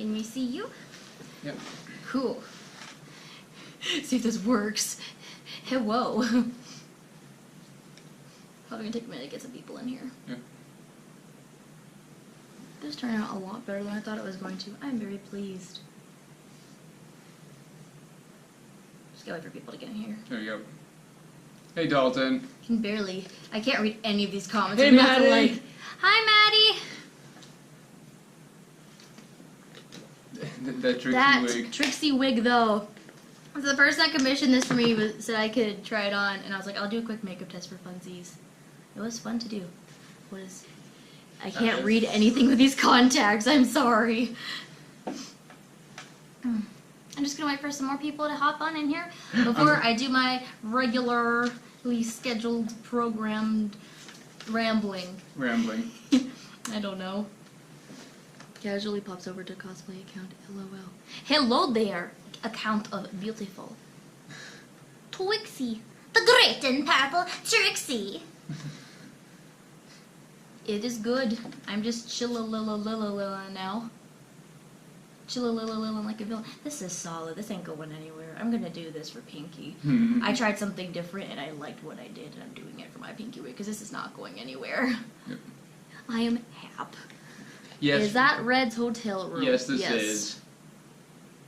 Can we see you? Yep. Cool. See if this works. Hey, whoa. Probably gonna take a minute to get some people in here. Yep. This turned out a lot better than I thought it was going to. I'm very pleased. Just gotta wait for people to get in here. There you go. Hey, Dalton. I can't read any of these comments. Hey, I'm gonna have to, Maddie. like, hi, That tricksy Maddie! wig. Trixie wig, though. So the person that commissioned this for me said I could try it on, and I was like, I'll do a quick makeup test for funsies. It was fun to do. I can't read anything with these contacts. I'm sorry. I'm just gonna wait for some more people to hop on in here before I do my regularly scheduled, programmed rambling. Rambling. I don't know. Casually pops over to cosplay account. LOL. Hello there, account of beautiful. Twixie, the great and purple Trixie. It is good. I'm just chilla-lilla-lilla-lilla now. Chilla-lilla-lilla like a villain. This is solid. This ain't going anywhere. I'm gonna do this for Pinky. I tried something different and I liked what I did, and I'm doing it for my Pinky wig because this is not going anywhere. Yep. I am hap. Yes. Is that Red's hotel room? Yes, this is.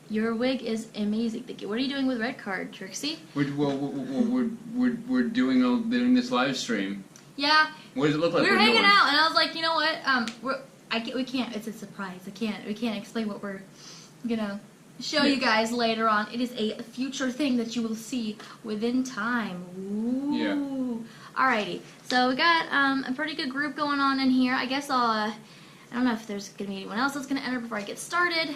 Your wig is amazing. Thank you. What are you doing with Red Card, Trixie? We're doing this live stream. Yeah. What does it look like? We were we're hanging doing? out, and I was like, you know what? We can't. It's a surprise. We can't explain what we're gonna show you guys later on. It is a future thing that you will see within time. Ooh. Yeah. Alrighty. So we got a pretty good group going on in here. I guess I don't know if there's gonna be anyone else that's gonna enter before I get started.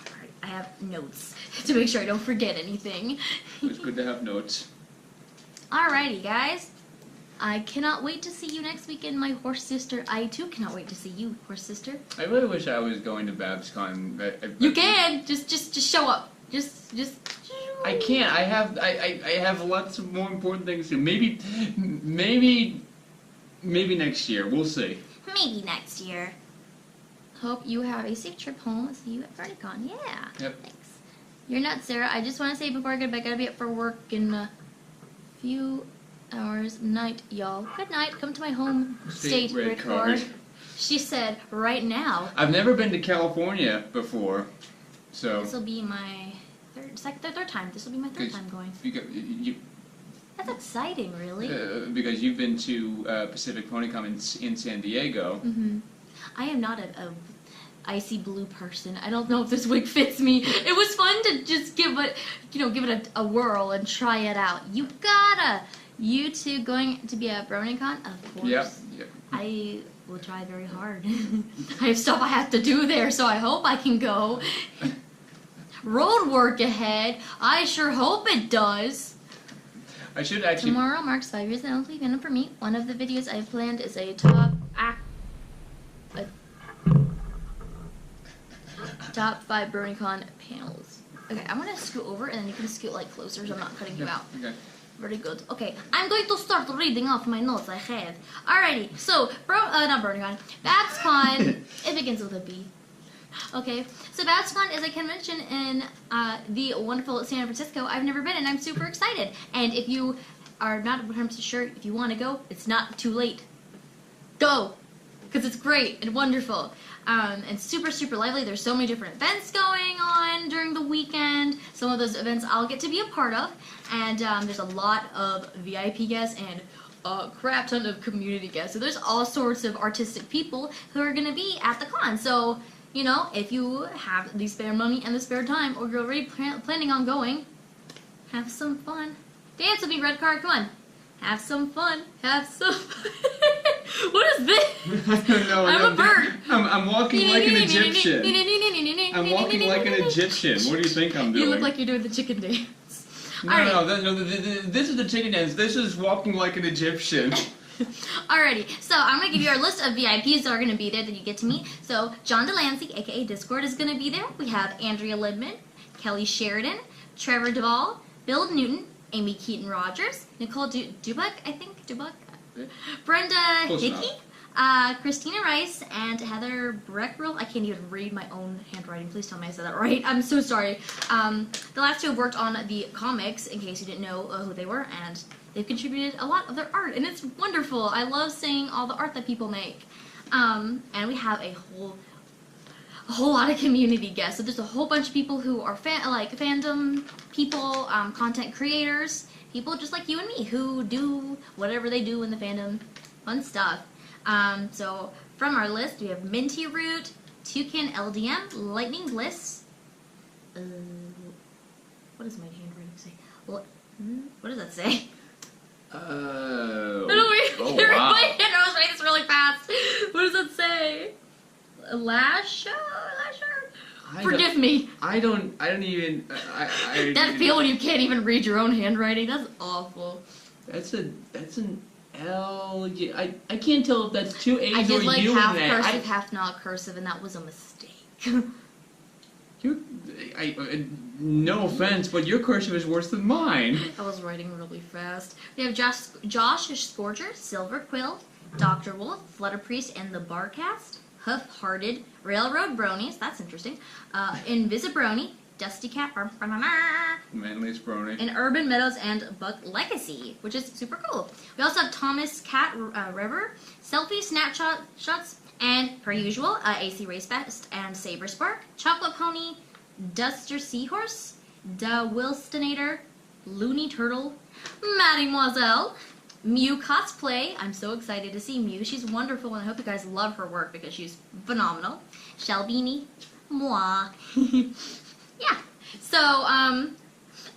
Alright, I have notes to make sure I don't forget anything. It's good to have notes. Alrighty, guys. I cannot wait to see you next weekend, my horse sister. I too cannot wait to see you, horse sister. I really wish I was going to BabsCon. You can just show up. Just. I can't. I have lots of more important things to do. Maybe next year. We'll see. Maybe next year. Hope you have a safe trip home. See you at BabsCon. Yeah. Yep. Thanks. You're nuts, Sarah. I just want to say before I go to bed, I gotta be up for work in a few hours. Night, y'all. Good night. Come to my home state, Red Red Card. Card. She said right now. I've never been to California before, so. This will be my third time. This will be my third time going. That's exciting, really. Because you've been to Pacific PonyCon in San Diego. I am not a icy blue person. I don't know if this wig fits me. It was fun to just give it a whirl and try it out. You two going to be at BronyCon? Of course. Yep. I will try very hard. I have stuff I have to do there, so I hope I can go. Road work ahead. I sure hope it does. I should actually. Tomorrow marks 5 years and only event for me. One of the videos I've planned is a top 5 BronyCon panels. Okay, I'm gonna scoot over and then you can scoot like closer so I'm not cutting you out. Okay. Very good. Okay, I'm going to start reading off my notes I have. Alrighty, so not BronyCon, BabsCon. It begins with a B. Okay, so BabsCon is a convention in the wonderful San Francisco. I've never been and I'm super excited. And if you are not 100% sure if you want to go, it's not too late. Go! Because it's great and wonderful. And super, super lively. There's so many different events going on during the weekend. Some of those events I'll get to be a part of. And there's a lot of VIP guests and a crap ton of community guests. So there's all sorts of artistic people who are going to be at the con. So, you know, if you have the spare money and the spare time, or you're already planning on going, have some fun. Dance with me, Red Card. Come on. Have some fun. Have some fun. What is this? No, I'm a bird. I'm walking like an Egyptian. I'm walking like an Egyptian. What do you think I'm doing? You look like you're doing the chicken dance. No, this is the chicken dance. This is walking like an Egyptian. Alrighty, so I'm going to give you our list of VIPs that are going to be there that you get to meet. So, John DeLancey, aka Discord, is going to be there. We have Andrea Lidman, Kelly Sheridan, Trevor Duvall, Bill Newton, Amy Keaton-Rogers, Nicole Dubuck, I think, Brenda Hickey, Christina Rice and Heather Breckrell. I can't even read my own handwriting. Please tell me I said that right. I'm so sorry. The last two have worked on the comics, in case you didn't know who they were, and they've contributed a lot of their art, and it's wonderful. I love seeing all the art that people make. And we have a whole lot of community guests. So there's a whole bunch of people who are fandom people, content creators, people just like you and me who do whatever they do in the fandom. Fun stuff. So from our list, we have Minty Root, Toucan LDM, Lightning Bliss. What does my handwriting say? What does that say? Oh. I don't read Wow. my hand. I was writing this really fast. What does that say? Lasher? Forgive me. I don't even. That feeling you can't even read your own handwriting. That's awful. That's an L. I can't tell if that's two A's I did or like U half in that. cursive, half not cursive, and that was a mistake. No offense, but your cursive is worse than mine. I was writing really fast. We have Josh Scorcher, Silver Quill, Dr. Wolf, Flutter Priest, and the Barcast, Huff-Hearted, Railroad Bronies, that's interesting, Invisibrony, Dusty Cat, Manliest Brony. and Urban Meadows and Buck Legacy, which is super cool. We also have Thomas Cat River, Selfie Snapshots, and per usual, AC Race Best and Saber Spark, Chocolate Pony, Duster Seahorse, Da Wilstonator, Looney Turtle, Mademoiselle, Mew Cosplay. I'm so excited to see Mew. She's wonderful, and I hope you guys love her work because she's phenomenal. Shelbini, moi. Yeah. So,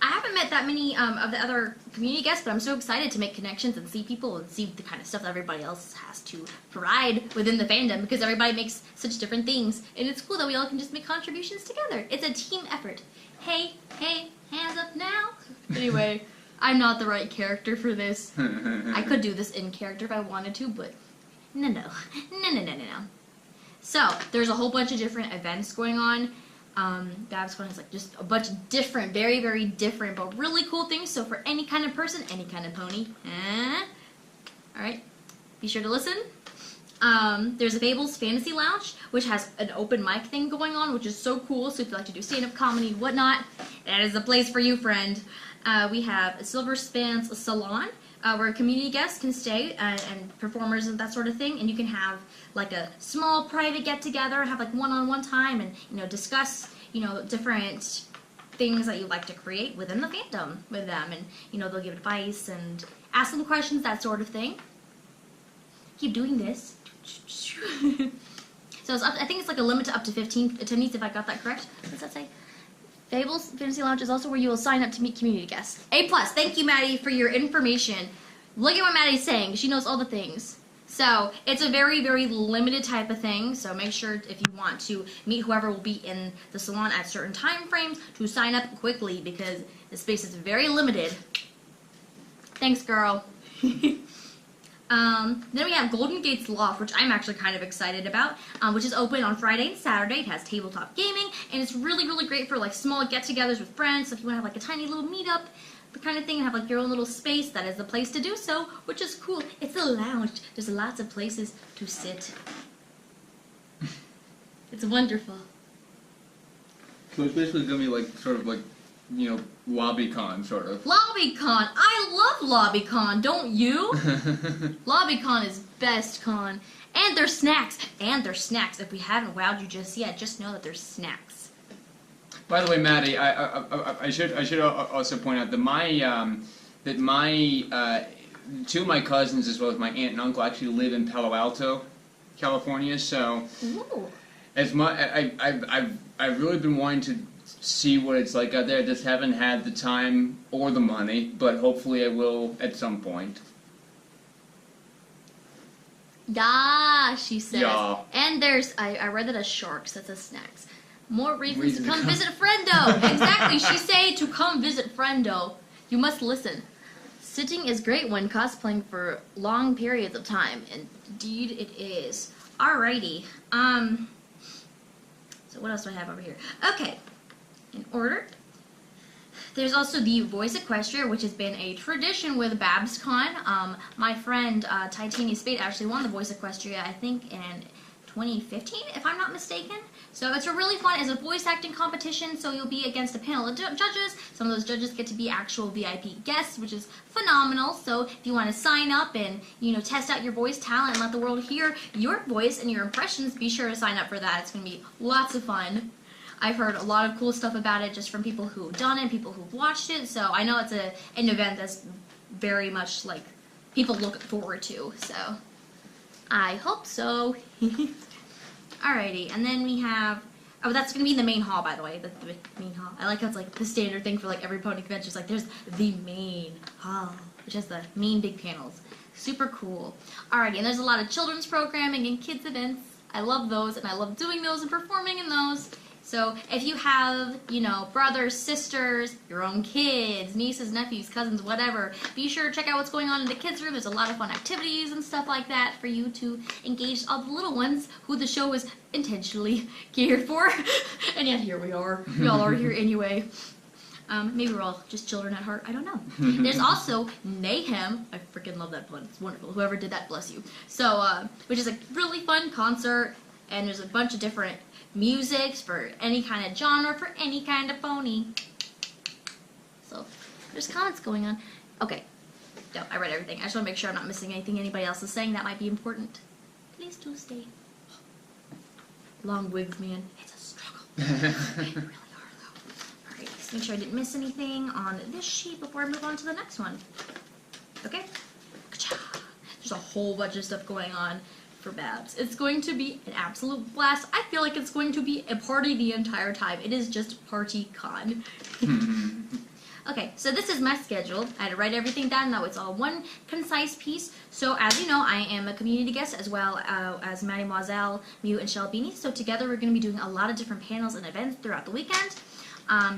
I haven't met that many of the other community guests, but I'm so excited to make connections and see people and see the kind of stuff that everybody else has to provide within the fandom, because everybody makes such different things, and it's cool that we all can just make contributions together. It's a team effort. Hey, hands up now. Anyway, I'm not the right character for this. I could do this in character if I wanted to, but no. So, there's a whole bunch of different events going on. BabsCon is like just a bunch of different, very, very different, but really cool things. So for any kind of person, any kind of pony. Alright, be sure to listen. There's a Fables Fantasy Lounge, which has an open mic thing going on, which is so cool. So if you like to do stand-up comedy and whatnot, that is the place for you, friend. We have a Silver Spans Salon, where community guests can stay and performers and that sort of thing, and you can have like a small private get-together, have like one-on-one time, and discuss different things that you like to create within the fandom with them, and they'll give advice and ask them questions, that sort of thing. Keep doing this. So I think it's like a limit to up to 15 attendees, if I got that correct. What does that say? Fables Fantasy Lounge is also where you will sign up to meet community guests. A+. Thank you, Maddie, for your information. Look at what Maddie's saying. She knows all the things. So it's a very, very limited type of thing. So make sure if you want to meet whoever will be in the salon at certain time frames to sign up quickly, because the space is very limited. Thanks, girl. Then we have Golden Gates Loft, which I'm actually kind of excited about, which is open on Friday and Saturday. It has tabletop gaming, and it's really, really great for like small get-togethers with friends. So if you want to have like a tiny little meetup, the kind of thing, and have like your own little space, that is the place to do so, which is cool. It's a lounge. There's lots of places to sit. It's wonderful. So it's basically gonna be like sort of like LobbyCon sort of. LobbyCon. I love LobbyCon, don't you? LobbyCon is best con. And there's snacks. If we haven't wowed you just yet, just know that there's snacks. By the way, Maddie, I should also point out that my two of my cousins, as well as my aunt and uncle, actually live in Palo Alto, California. So, Ooh. I've really been wanting to see what it's like out there. I just haven't had the time or the money, but hopefully I will at some point. Yeah, she says. Yeah. And there's, I read that as sharks, that says snacks. More reasons to come visit Friendo. Exactly, she say to come visit Friendo. You must listen. Sitting is great when cosplaying for long periods of time. Indeed it is. Alrighty. So what else do I have over here? Okay. In order There's also the Voice Equestria, which has been a tradition with BabsCon. My friend Titania Spade actually won the Voice Equestria, I think, in 2015, if I'm not mistaken. So it's it's a voice acting competition, so you'll be against a panel of judges. Some of those judges get to be actual VIP guests, which is phenomenal. So if you want to sign up and, test out your voice talent and let the world hear your voice and your impressions, be sure to sign up for that. It's going to be lots of fun. I've heard a lot of cool stuff about it just from people who've done it, people who've watched it, so I know it's an event that's very much, like, people look forward to, so I hope so. Alrighty, and then we have, that's going to be in the main hall, by the way, the main hall. I like how it's, like, the standard thing for, like, every pony convention. It's like, there's the main hall, which has the main big panels. Super cool. Alrighty, and there's a lot of children's programming and kids events. I love those, and I love doing those and performing in those. So if you have, brothers, sisters, your own kids, nieces, nephews, cousins, whatever, be sure to check out what's going on in the kids' room. There's a lot of fun activities and stuff like that for you to engage all the little ones who the show is intentionally geared for. And yet here we are. We all are here anyway. Maybe we're all just children at heart. I don't know. There's also Mayhem. I freaking love that pun. It's wonderful. Whoever did that, bless you. So, which is a really fun concert, and there's a bunch of different musics for any kind of genre, for any kind of pony. So, there's comments going on. Okay. No, I read everything. I just want to make sure I'm not missing anything anybody else is saying that might be important. Please do stay. Long wigs, man. It's a struggle. They really are, though. Alright, let's make sure I didn't miss anything on this sheet before I move on to the next one. Okay? There's a whole bunch of stuff going on for Babs. It's going to be an absolute blast. I feel like it's going to be a party the entire time. It is just party con. Okay, so this is my schedule. I had to write everything down. Now it's all one concise piece. So as you know, I am a community guest as well as Mademoiselle, Mew, and Shelbini. So together we're going to be doing a lot of different panels and events throughout the weekend.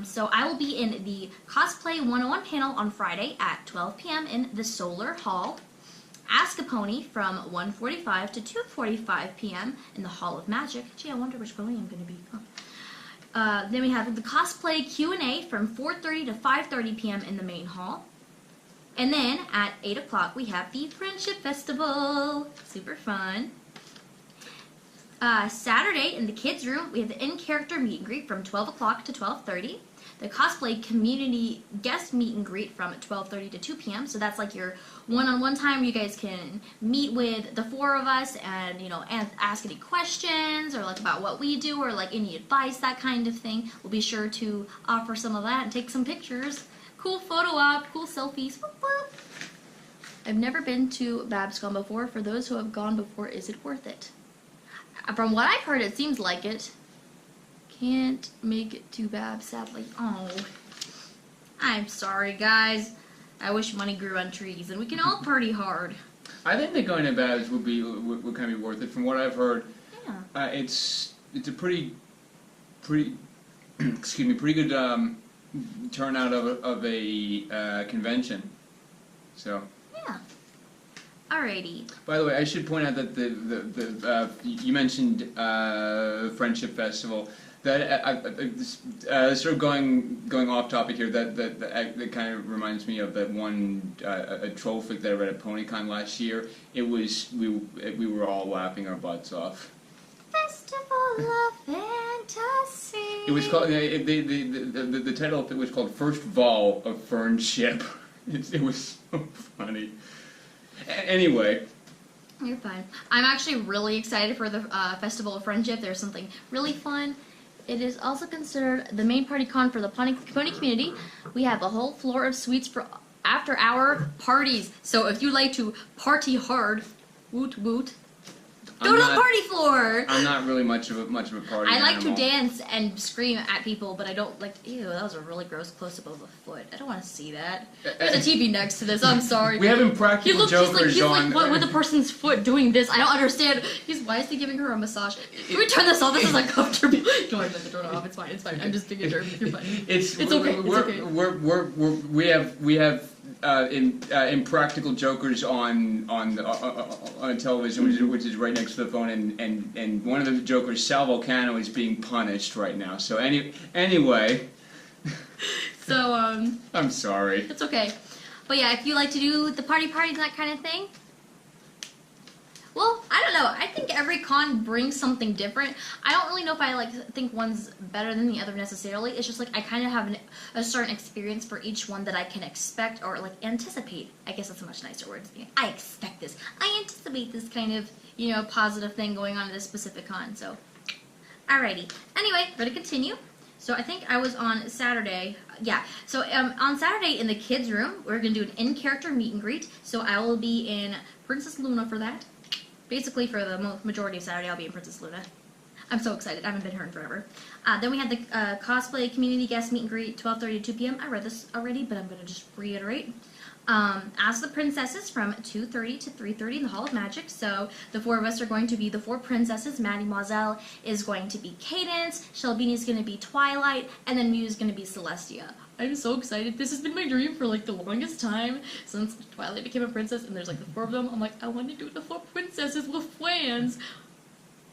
So I will be in the Cosplay 101 panel on Friday at 12 p.m. in the Solar Hall. Ask a Pony from 1:45 to 2:45 p.m. in the Hall of Magic. Gee, I wonder which pony I'm going to be. Oh. Then we have the Cosplay Q&A from 4:30 to 5:30 p.m. in the main hall. And then at 8 o'clock we have the Friendship Festival. Super fun. Saturday in the kids' room we have the in-character meet and greet from 12 o'clock to 12:30. The Cosplay Community Guest Meet and Greet from 12:30 to 2 p.m. So that's like your one-on-one time where you guys can meet with the four of us and, ask any questions or like about what we do or like any advice, that kind of thing. We'll be sure to offer some of that and take some pictures. Cool photo op, cool selfies. Whoop, whoop. I've never been to BabsCon before. For those who have gone before, is it worth it? From what I've heard, it seems like it. Can't make it to Babs, sadly. Oh, I'm sorry, guys. I wish money grew on trees, and we can all party hard. I think that going to Babs would kind of be worth it. From what I've heard, yeah. It's a pretty excuse me, pretty good turnout of a convention. So. Yeah. Alrighty. By the way, I should point out that you mentioned Friendship Festival. That sort of going off topic here. That kind of reminds me of that one a trollfic that I read at PonyCon last year. It was we were all laughing our butts off. Festival of Fantasy. It was called the title of it was called First Vol of Fernship. It was so funny. Anyway. You're fine. I'm actually really excited for the Festival of Friendship. There's something really fun. It is also considered the main party con for the pony community. We have a whole floor of suites for after-hour parties. So if you like to party hard, woot woot, go to the party floor. I'm not really much of a party I like animal. to dance and scream at people, but I don't like. Ew, that was a really gross close-up of a foot. I don't want to see that. There's a TV next to this. I'm sorry. We have impractical jokers he's on. Like with the person's foot doing this. I don't understand. Why is he giving her a massage? Can we turn this off? This is uncomfortable. Go ahead, turn it off. It's fine. It's fine. I'm just being a jerk. You're fine. It's okay. We have impractical jokers on television, which is right next to the phone, and one of the jokers, Sal Volcano, is being punished right now. So anyway. So, I'm sorry. it's okay. But yeah, if you like to do the parties and that kind of thing, well, I don't know. I think every con brings something different. I don't really know if I think one's better than the other necessarily. It's just like I kind of have a certain experience for each one that I can expect or like anticipate. I guess that's a much nicer word. I expect this. I anticipate this kind of, you know, positive thing going on at this specific con. So, alrighty. Anyway, we're gonna continue. So I think I was on Saturday. Yeah. So on Saturday in the kids' room, we're gonna do an in-character meet and greet. So I will be in Princess Luna for that. Basically, for the majority of Saturday, I'll be in Princess Luna. I'm so excited. I haven't been her in forever. Then we had the cosplay community guest meet and greet, 12:30 to 2 p.m. I read this already, but I'm going to just reiterate. As the princesses from 2:30 to 3:30 in the Hall of Magic. So the four of us are going to be the four princesses. Mademoiselle is going to be Cadence, Shelbini is going to be Twilight, and then Mew is going to be Celestia. I'm so excited. This has been my dream for like the longest time since Twilight became a princess, and there's like the four of them. I'm like, I want to do the four princesses with plans.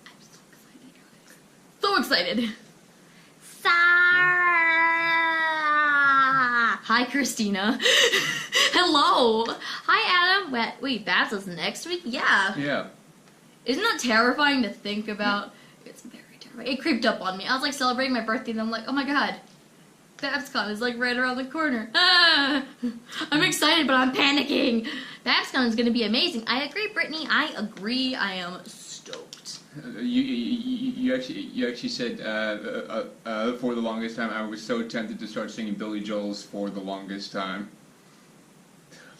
I'm so excited, guys. So excited. Sarah! Hi, Christina. Hello. Hi, Adam. Wait, Babs is next week? Yeah. Yeah. Isn't that terrifying to think about? It's very terrifying. It creeped up on me. I was like celebrating my birthday, and I'm like, oh my god. BabsCon is like right around the corner. Ah! I'm excited, but I'm panicking. BabsCon is going to be amazing. I agree, Brittany. I agree. I am stoked. You actually said for the longest time. I was so tempted to start singing Billy Joel's "For the Longest Time."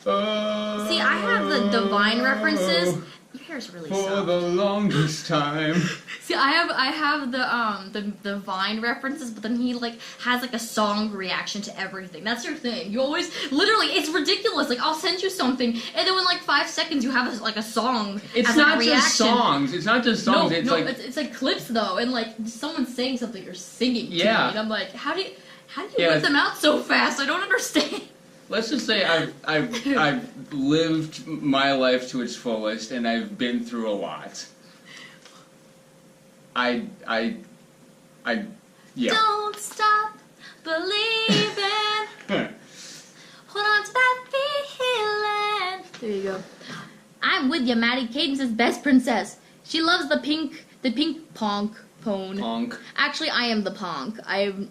See, I have the divine references. Your hair's really For soft. the longest time. See, I have the Vine references, but then he like has like a song reaction to everything. That's your thing. You always literally, it's ridiculous. Like I'll send you something, and then in like 5 seconds you have like a song. It's as not a just reaction. songs. It's not just songs. It's like clips though, and like someone's saying something, you're singing. To me, and I'm like, how do you whip them out so fast? I don't understand. Let's just say I've lived my life to its fullest, and I've been through a lot. Yeah. Don't stop believing. Hold on to that feeling. There you go. I'm with you, Maddie. Cadence is best princess. She loves the pink pong. Pone. Ponk. Actually, I am the ponk.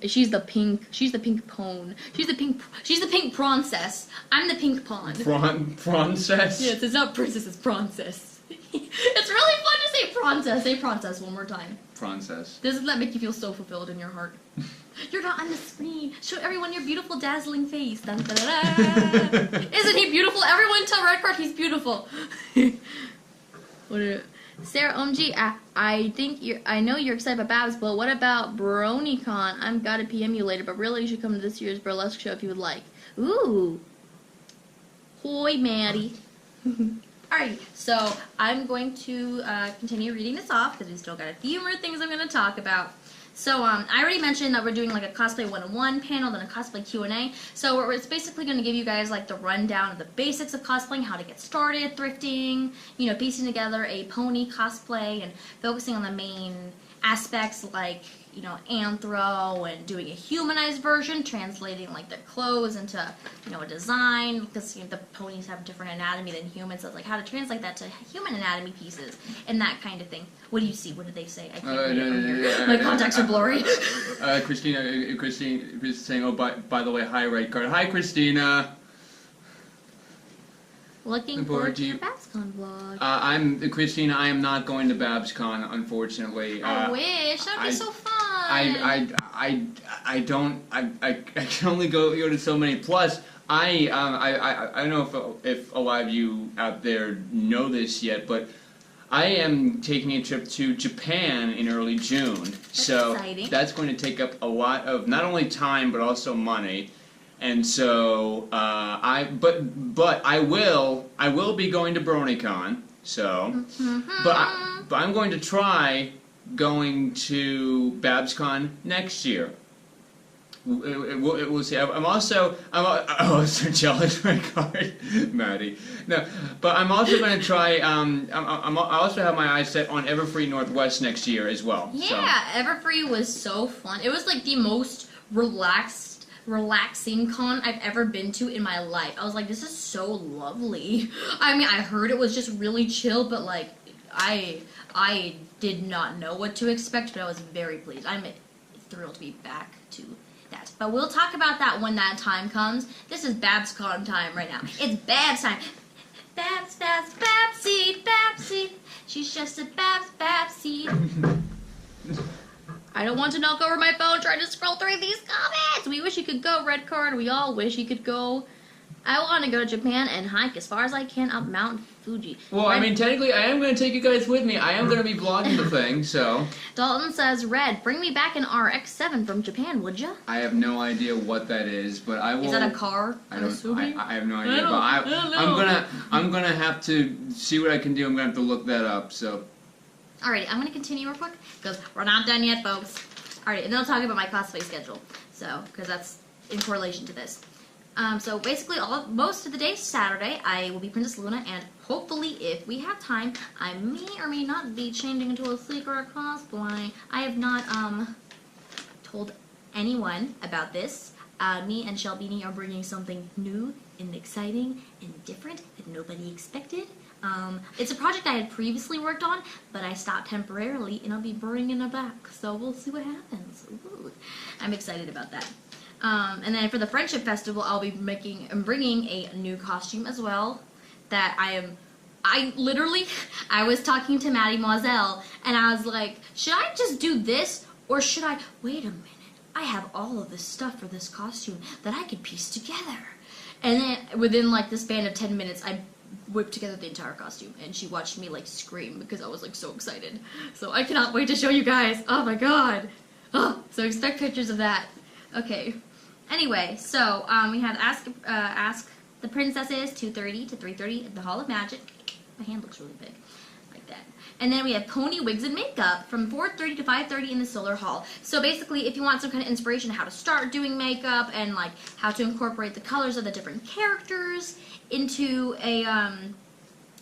She's the pink pone. She's the pink prancess. I'm the pink pawn. Prancess? Yes, it's not princess, it's prancess. It's really fun to say prancess. Say prancess one more time. Prancess. Doesn't that make you feel so fulfilled in your heart? You're not on the screen. Show everyone your beautiful, dazzling face. Dun, da, da, da. Isn't he beautiful? Everyone tell Redcard he's beautiful. Sarah OMG, I know you're excited about Babs, but what about BronyCon? I'm gotta PM you later, but really you should come to this year's burlesque show if you would like. Ooh. Hoi, Maddie. Alright, so I'm going to continue reading this off because we still got a few more things I'm going to talk about. So I already mentioned that we're doing like a cosplay 101 panel, then a cosplay Q&A. So it's basically going to give you guys like the rundown of the basics of cosplaying, how to get started, thrifting, you know, piecing together a pony cosplay and focusing on the main aspects like, you know, anthro and doing a humanized version, translating like their clothes into, you know, a design because, you know, the ponies have different anatomy than humans. So it's like how to translate that to human anatomy pieces and that kind of thing. What do you see? What did they say? I can't read it from here. My contacts are blurry. Christina is saying, oh, by the way, hi, Redcard. Hi, Christina. Looking forward to your BabsCon vlog. Christina. I am not going to BabsCon, unfortunately. I wish. That'd be so fun. I can only go to so many. Plus, I don't know if a lot of you out there know this yet, but I am taking a trip to Japan in early June. That's so exciting. That's going to take up a lot of not only time but also money. And so but I will be going to BronyCon. So, but I'm going to try going to BabsCon next year. We'll see. I'm so jealous, Redcard, Maddie. No, but I'm also going to try. I also have my eyes set on Everfree Northwest next year as well. Yeah, so. Everfree was so fun. It was like the most relaxed relaxing con I've ever been to in my life. I was like, this is so lovely. I mean, I heard it was just really chill, but like, I did not know what to expect, but I was very pleased. I'm thrilled to be back to that. But we'll talk about that when that time comes. This is BabsCon time right now. It's Babs time. Babs, Babsy, Babsy. She's just a Babsy. I don't want to knock over my phone trying to scroll through these comments. We wish you could go, Red Card. We all wish you could go. I want to go to Japan and hike as far as I can up Mount Fuji. Well, I mean, technically, I am going to take you guys with me. I am going to be vlogging the thing, so... Dalton says, Red, bring me back an RX-7 from Japan, would ya? I have no idea what that is, but I will... Is that a car? I have no idea, but I'm gonna have to see what I can do. I'm gonna have to look that up, so... Alrighty, I'm gonna continue real quick, because we're not done yet, folks. Alrighty, and then I'll talk about my cosplay schedule, so, because that's in correlation to this. So basically, most of the day, Saturday, I will be Princess Luna, and hopefully, if we have time, I may or may not be changing into a secret cosplay. I have not, told anyone about this. Me and Shelbini are bringing something new and exciting and different that nobody expected. It's a project I had previously worked on, but I stopped temporarily, and I'll be bringing it back, so we'll see what happens. Ooh. I'm excited about that. And then for the Friendship Festival, I'll be bringing a new costume as well, that I was talking to Mademoiselle, and I was like, should I just do this, or should I, wait a minute, I have all of this stuff for this costume that I could piece together. And then within like the span of 10 minutes, I whipped together the entire costume, and she watched me like scream because I was like so excited. So I cannot wait to show you guys. Oh my god. Oh, so expect pictures of that. Okay. Anyway, so we have Ask the Princesses 2:30 to 3:30 at the Hall of Magic. My hand looks really big, like that. And then we have Pony Wigs and Makeup from 4:30 to 5:30 in the Solar Hall. So basically, if you want some kind of inspiration on how to start doing makeup and like how to incorporate the colors of the different characters into a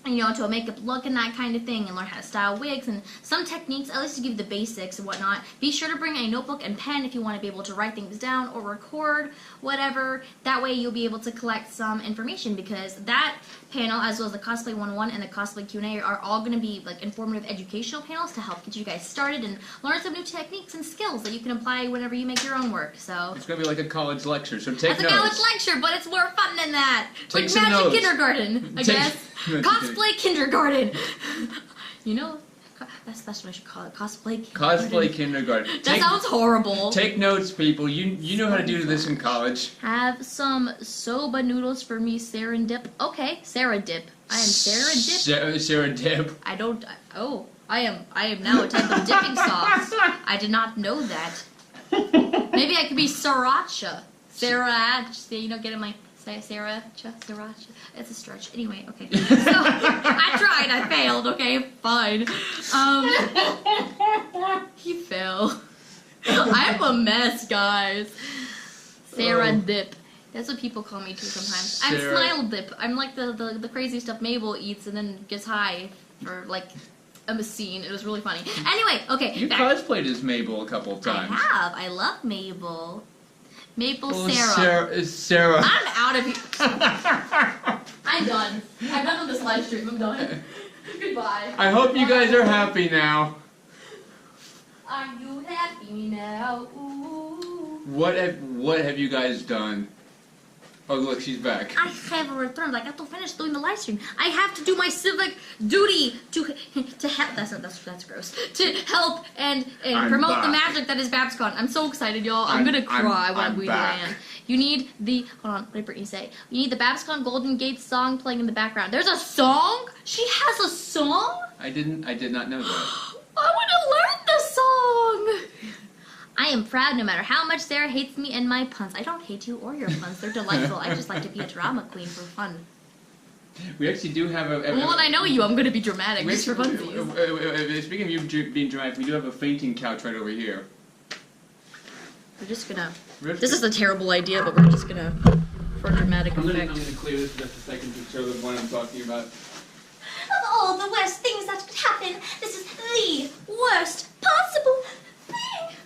to a makeup look and that kind of thing, and learn how to style wigs and some techniques, at least to give you the basics and whatnot. Be sure to bring a notebook and pen if you want to be able to write things down or record, whatever. That way you'll be able to collect some information, because that panel, as well as the Cosplay 101 and the Cosplay Q&A, are all going to be like informative educational panels to help get you guys started and learn some new techniques and skills that you can apply whenever you make your own work. So it's going to be like a college lecture, so take notes. It's a college lecture, but it's more fun than that. Take like some Magic notes. Kindergarten, I guess. Cosplay Kindergarten. You know, that's what I should call it. Cosplay Kindergarten. Cosplay Kindergarten. That sounds horrible. Take notes, people. You know how to do this in college. Have some soba noodles for me, Sarahndip. Okay, Sarah Dip. I am Sarah Dip. Sarah Dip. I don't. Oh, I am now a type of dipping sauce. I did not know that. Maybe I could be Sriracha. Get in my Sriracha. It's a stretch. Anyway, okay. So I tried. I failed. Okay, fine. He fell. I'm a mess, guys. Sarah Dip. That's what people call me too sometimes. I'm Smile Dip. I'm like the crazy stuff Mabel eats and then gets high for like a scene. It was really funny. Anyway, okay. You cosplayed as Mabel a couple of times. I have. I love Mabel. Sarah. Sarah. I'm out of here. I'm done. I'm done with this live stream. I'm done. Goodbye. I hope you guys are happy now. Are you happy now? Ooh. What have you guys done? Oh, look, she's back. I have returned. I got to finish doing the live stream. I have to do my civic duty to help. That's gross. To help and promote the magic that is BabsCon. I'm so excited, y'all. I'm gonna cry when we land. You need the what did Brittany say? You need the BabsCon Golden Gate song playing in the background. There's a song? She has a song? I did not know that. I want to learn the song. I am proud no matter how much Sarah hates me and my puns. I don't hate you or your puns. They're delightful. I just like to be a drama queen for fun. We actually do have a... Well, when I know you, I'm going to be dramatic just for funsies. Speaking of you being dramatic, we do have a fainting couch right over here. We're just going to... This is a terrible idea, but we're just going to... For dramatic effect. I'm going to clear this for just a second to show the one I'm talking about. Of all the worst things that could happen, this is the worst possible thing.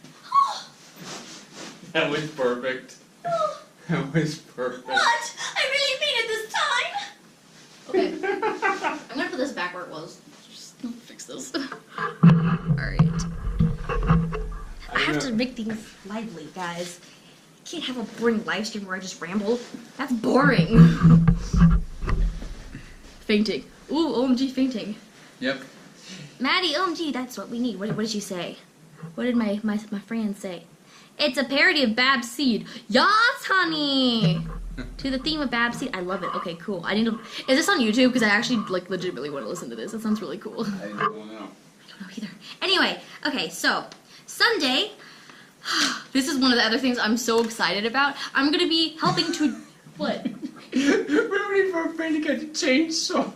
That was perfect. Oh. That was perfect. What? I really mean it this time. Okay. I'm gonna put this back where it was. Just fix this. Alright. I have to make things lively, guys. I can't have a boring live stream where I just ramble. That's boring. Fainting. Ooh, OMG fainting. Yep. Maddie, OMG, that's what we need. What did she say? What did my friend say? It's a parody of Bab's Seed. Yas, honey! To the theme of Bab's Seed. I love it. Okay, cool. I need to... Is this on YouTube? Because I actually, like, legitimately want to listen to this. That sounds really cool. I don't know. I don't know either. Anyway, okay, so, Sunday... This is one of the other things I'm so excited about. I'm going to be helping to... What? We're ready for a friend to get a chainsaw.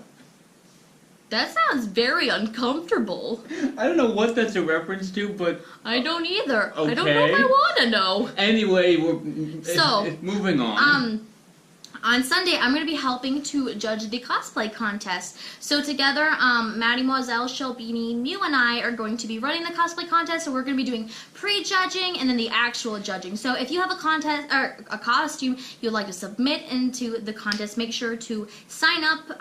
That sounds very uncomfortable. I don't know what that's a reference to, but... I don't either. Okay. I don't know if I want to know. Anyway, So, moving on. On Sunday, I'm going to be helping to judge the cosplay contest. So together, Mademoiselle Shelbini, Mew, and I are going to be running the cosplay contest. So we're going to be doing pre-judging and then the actual judging. So if you have a contest or a costume you'd like to submit into the contest, make sure to sign up.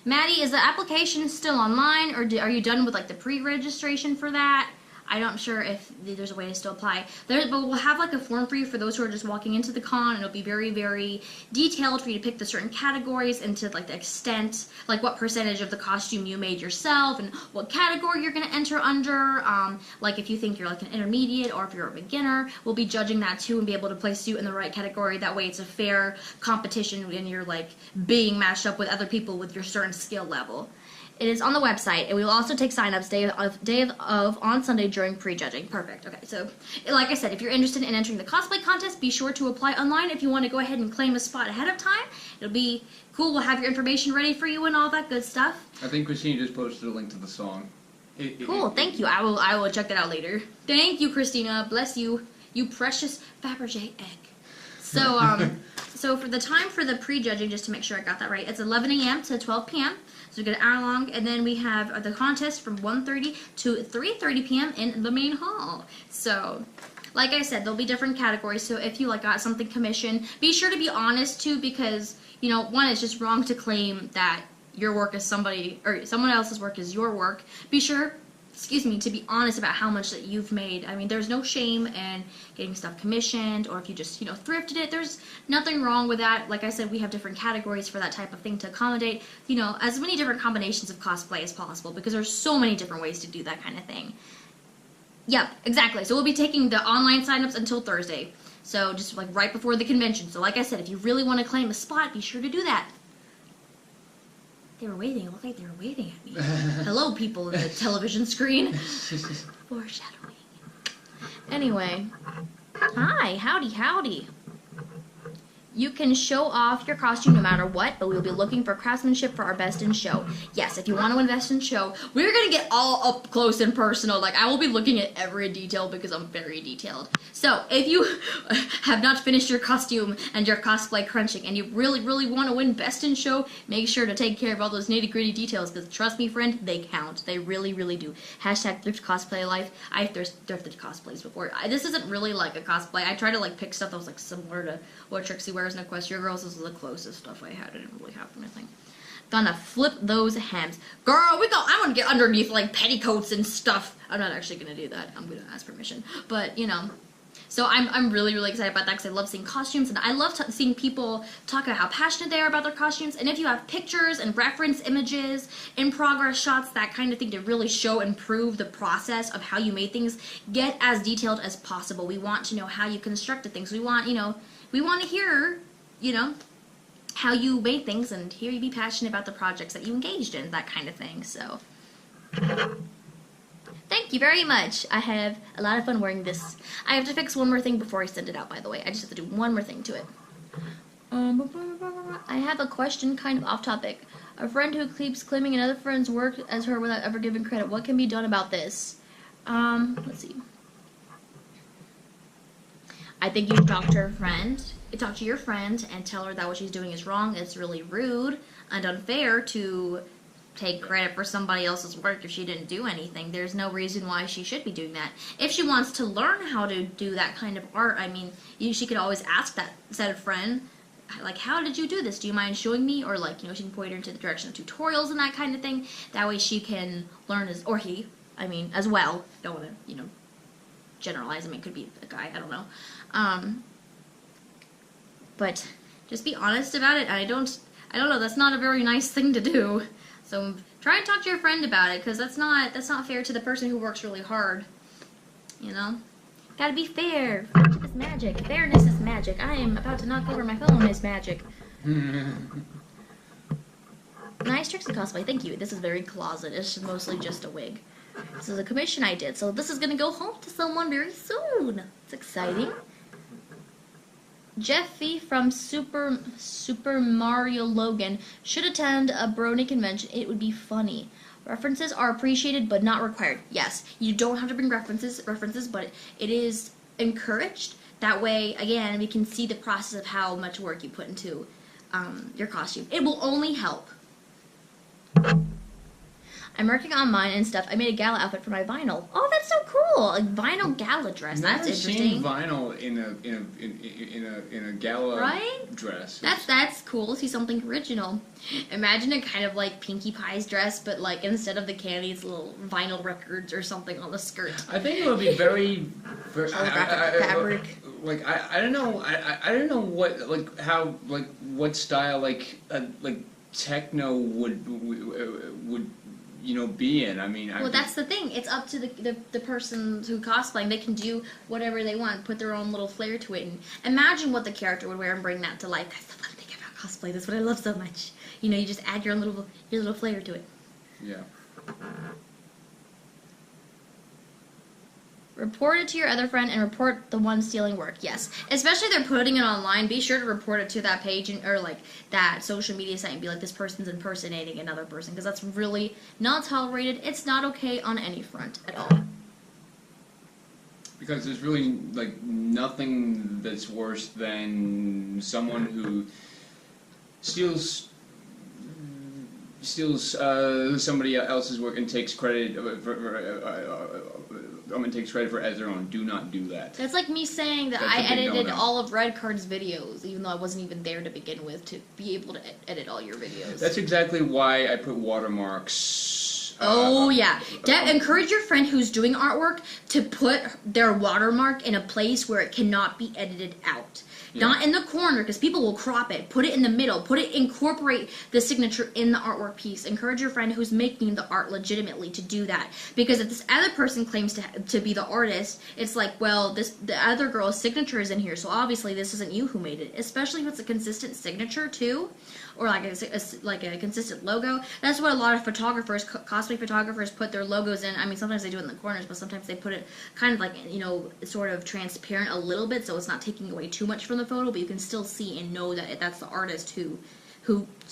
Maddie, is the application still online, or are you done with like the pre-registration for that? I'm not sure if there's a way to still apply. But we'll have like a form for you for those who are just walking into the con, and it'll be very, very detailed for you to pick the certain categories and to like the extent, like what percentage of the costume you made yourself and what category you're going to enter under. Like if you think you're like an intermediate or if you're a beginner, we'll be judging that too and be able to place you in the right category. That way it's a fair competition and you're like being matched up with other people with your certain skill level. It is on the website, and we will also take sign-ups day of on Sunday during pre-judging. Perfect. Okay, so like I said, if you're interested in entering the cosplay contest, be sure to apply online if you want to go ahead and claim a spot ahead of time. It'll be cool. We'll have your information ready for you and all that good stuff. I think Christina just posted a link to the song. Cool. Thank you. I will check that out later. Thank you, Christina. Bless you, you precious Fabergé egg. So so for the time for the pre-judging, just to make sure I got that right, it's 11 a.m. to 12 p.m. So we get an hour long, and then we have the contest from 1:30 to 3:30 p.m. in the main hall. So, like I said, there'll be different categories. So if you like got something commissioned, be sure to be honest too, because you know, one, it's just wrong to claim that your work is somebody or someone else's work is your work. Be sure, to be honest about how much that you've made. I mean, there's no shame in getting stuff commissioned, or if you just, thrifted it, there's nothing wrong with that. Like I said, we have different categories for that type of thing to accommodate, as many different combinations of cosplay as possible, because there's so many different ways to do that kind of thing. Yep, exactly. So we'll be taking the online signups until Thursday. So just like right before the convention. So like I said, if you really want to claim a spot, be sure to do that. They were waiting. It looked like they were waving at me. Hello, people in the television screen. Foreshadowing. Anyway. Hi. Howdy, howdy. You can show off your costume no matter what, but we'll be looking for craftsmanship for our best in show. Yes, if you want to invest in show, we're going to get all up close and personal. Like, I will be looking at every detail because I'm very detailed. So, if you have not finished your costume and your cosplay crunching and you really, really want to win best in show, make sure to take care of all those nitty-gritty details because, trust me, friend, they count. They really, really do. Hashtag thrift cosplay life. I've thrifted cosplays before. This isn't really like a cosplay. I try to, like, pick stuff that was, like, similar to what Trixie wears in Equestria Girls. This is the closest stuff I had. I didn't really have anything. Gonna flip those hems. Girl, I want to get underneath, like, petticoats and stuff. I'm not actually gonna do that. I'm gonna ask permission. But, So I'm really, really excited about that because I love seeing costumes, and I love seeing people talk about how passionate they are about their costumes. And if you have pictures and reference images, in progress shots, that kind of thing to really show and prove the process of how you made things, get as detailed as possible. We want to know how you constructed things. We want, we want to hear, how you made things and hear you be passionate about the projects that you engaged in, that kind of thing. So, thank you very much. I have a lot of fun wearing this. I have to fix one more thing before I send it out, by the way. I just have to do one more thing to it. I have a question kind of off topic. A friend who keeps claiming another friend's work as her without ever giving credit. What can be done about this? Let's see. I think you should talk to your friend and tell her that what she's doing is wrong. It's really rude and unfair to take credit for somebody else's work if she didn't do anything. There's no reason why she should be doing that. If she wants to learn how to do that kind of art, I mean, she could always ask that said friend, like, how did you do this? Do you mind showing me? Or, like, she can point her into the direction of tutorials and that kind of thing. That way she can learn or he, as well. Don't want to, generalize. It could be a guy. I don't know. But just be honest about it. I don't know. That's not a very nice thing to do. So try and talk to your friend about it, because that's not fair to the person who works really hard. Gotta be fair. Friendship is magic. Fairness is magic. I am about to knock over my phone. Is magic. Nice tricks in cosplay. Thank you. This is very closet. It's mostly just a wig. This is a commission I did, so this is gonna go home to someone very soon. It's exciting. Jeffy from Super Mario Logan should attend a Brony convention. It would be funny. References are appreciated but not required. Yes, you don't have to bring references, but it is encouraged. That way, again, we can see the process of how much work you put into your costume. It will only help. I'm working on mine and stuff. I made a gala outfit for my vinyl. Oh, that's so cool! A vinyl gala dress. That's interesting. Never seen vinyl in a gala dress. That's cool. See something original. Imagine it kind of like Pinkie Pie's dress, but like instead of the candies, little vinyl records or something on the skirt. I think it would be very fabric. I don't know. I don't know what style techno would be in. Well, that's the thing. It's up to the person who cosplaying. They can do whatever they want, put their own little flair to it, and imagine what the character would wear and bring that to life. That's the fun thing about cosplay. That's what I love so much. You just add your little flair to it. Yeah. Report it to your other friend and report the one stealing work. Yes. Especially if they're putting it online, be sure to report it to that page or that social media site and be like, this person's impersonating another person, because that's really not tolerated. It's not okay on any front at all. Because there's really nothing that's worse than someone who steals somebody else's work and takes credit for it as their own. Do not do that. That's like me saying that I edited all of Redcard's videos, even though I wasn't even there to begin with, to be able to edit all your videos. That's exactly why I put watermarks. Oh, yeah. Encourage your friend who's doing artwork to put their watermark in a place where it cannot be edited out. Yeah. Not in the corner, because people will crop it. Put it in the middle. Incorporate the signature in the artwork piece. Encourage your friend who's making the art legitimately to do that. Because if this other person claims to be the artist, it's like, well, the other girl's signature is in here, so obviously this isn't you who made it. Especially if it's a consistent signature, too. Or like a consistent logo. That's what a lot of photographers, cosplay photographers, put their logos in. Sometimes they do it in the corners, but sometimes they put it kind of sort of transparent a little bit, so it's not taking away too much from the photo, but you can still see and know that that's the artist who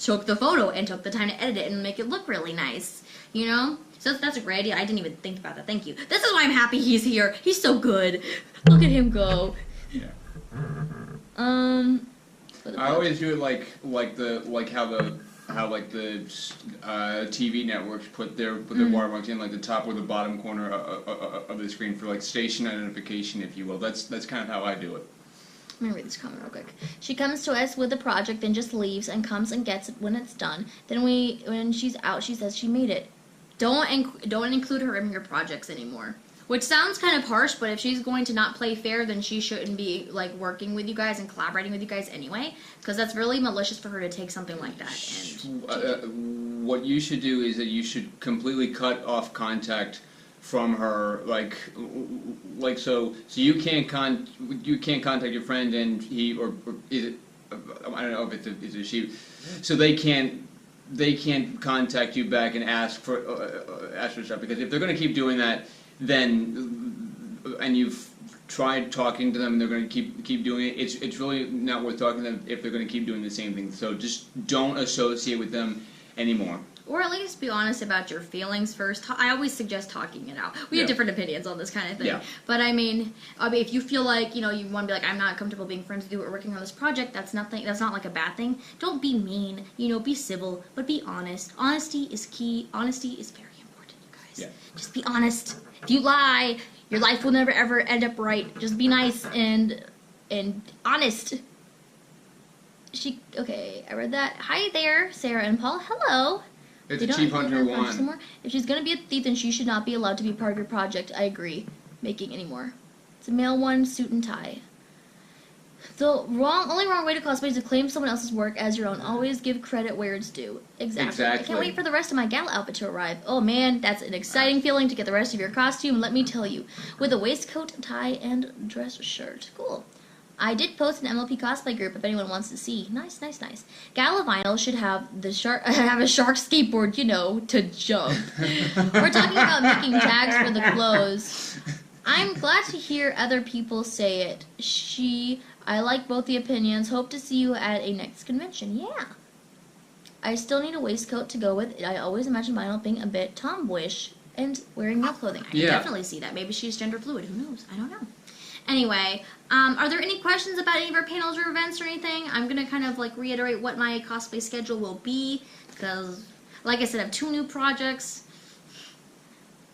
took the photo and took the time to edit it and make it look really nice. So that's a great idea. I didn't even think about that. Thank you. This is why I'm happy he's here. He's so good. Look at him go. Yeah. I always do it how the TV networks put their watermarks in the top or the bottom corner of the screen for station identification, if you will. That's kind of how I do it. Let me read this comment real quick. She comes to us with a project, then just leaves and comes and gets it when it's done. Then when she's out, she says she made it. Don't include her in your projects anymore. Which sounds kind of harsh, but if she's going to not play fair, then she shouldn't be working with you guys and collaborating with you guys anyway, because that's really malicious for her to take something like that. And what you should do is that you should completely cut off contact from her, so you can't contact your friend, and he or is it, I don't know if it's a she, so they can't contact you back and ask for stuff, because if they're going to keep doing that, then and you've tried talking to them and they're going to keep doing it, it's really not worth talking to them if they're going to keep doing the same thing. So just don't associate with them anymore. Or at least be honest about your feelings first. I always suggest talking it out. We have different opinions on this kind of thing. Yeah. But I mean, if you feel like, you want to be like, I'm not comfortable being friends with you or working on this project, that's not like a bad thing. Don't be mean, be civil, but be honest. Honesty is key. Honesty is very important, you guys. Yeah. Just be honest. If you lie, your life will never ever end up right. Just be nice and honest. Okay, I read that. Hi there, Sarah and Paul. Hello. It's a Chief Hunter 1. If she's going to be a thief, then she should not be allowed to be part of your project. I agree. Making anymore. It's a male one, suit and tie. The only wrong way to cosplay is to claim someone else's work as your own. Always give credit where it's due. Exactly. I can't wait for the rest of my gala outfit to arrive. Oh man, that's an exciting feeling to get the rest of your costume, let me tell you. With a waistcoat, tie, and dress shirt. Cool. I did post an MLP cosplay group if anyone wants to see. Nice, nice, nice. Gala Vinyl should have a shark skateboard, to jump. We're talking about making tags for the clothes. I'm glad to hear other people say it. I like both the opinions. Hope to see you at a next convention. Yeah. I still need a waistcoat to go with it. I always imagine Vinyl being a bit tomboyish and wearing male clothing. I can definitely see that. Maybe she's gender fluid. Who knows? I don't know. Anyway, are there any questions about any of our panels or events or anything? I'm going to kind of reiterate what my cosplay schedule will be because, like I said, I have 2 new projects.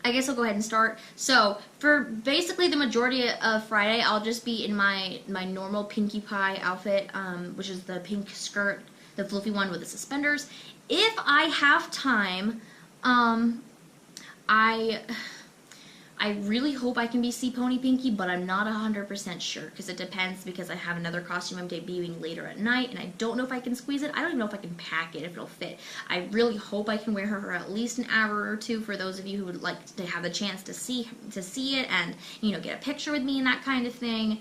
I guess I'll go ahead and start. So, for basically the majority of Friday, I'll just be in my normal Pinkie Pie outfit, which is the pink skirt, the fluffy one with the suspenders. If I have time, I really hope I can be Sea Pony Pinkie, but I'm not 100% sure, because it depends, because I have another costume I'm debuting later at night, and I don't know if I can squeeze it. I don't even know if I can pack it, if it'll fit. I really hope I can wear her for at least an hour or 2 for those of you who would like to have a chance to see it and, get a picture with me and that kind of thing.